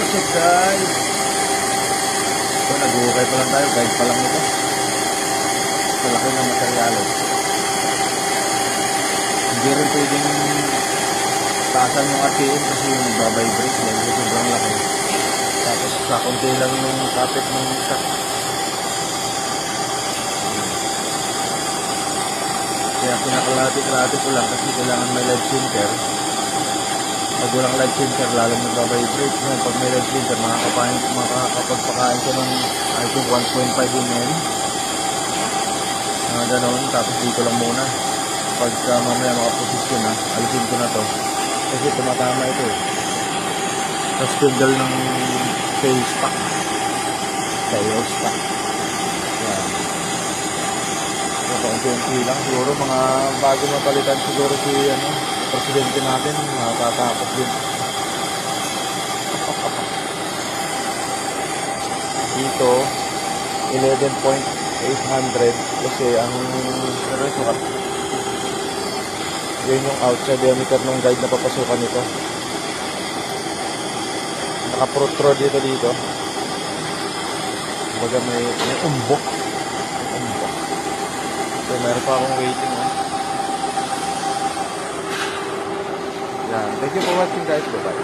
What's up guys? So nag-uukay pa lang tayo, guide pa lang ito. Malaki ng materyales. Hindi rin pwedeng taasan yung RPM kasi yung nagbabibrate dahil sobrang laki. Tapos sa konti lang yung kapit ng shock. Kaya pinakalati-kalati ko lang kasi kailangan may live center. Pag walang live center, lalong nagbabibrate. Ngayon, pag may live center, makakapagpakain ko ng I think 1.5 mm. Ganon, tapos dito lang muna. Pagka mamaya makaposisyon na, alisin ko na to. Kasi tumatama ito eh. Tapos tindal ng tail stock. Yan. Unti-unti lang siguro, mga bago mapalitan siguro si presidente natin, matatakot din. Dito 11.800 kasi ang sukat yun yung outside diameter ng guide na papasukan nito. Naka-protro dito baga may umbok. So meron pa akong waiting yan. Thank you for watching guys. Bye bye.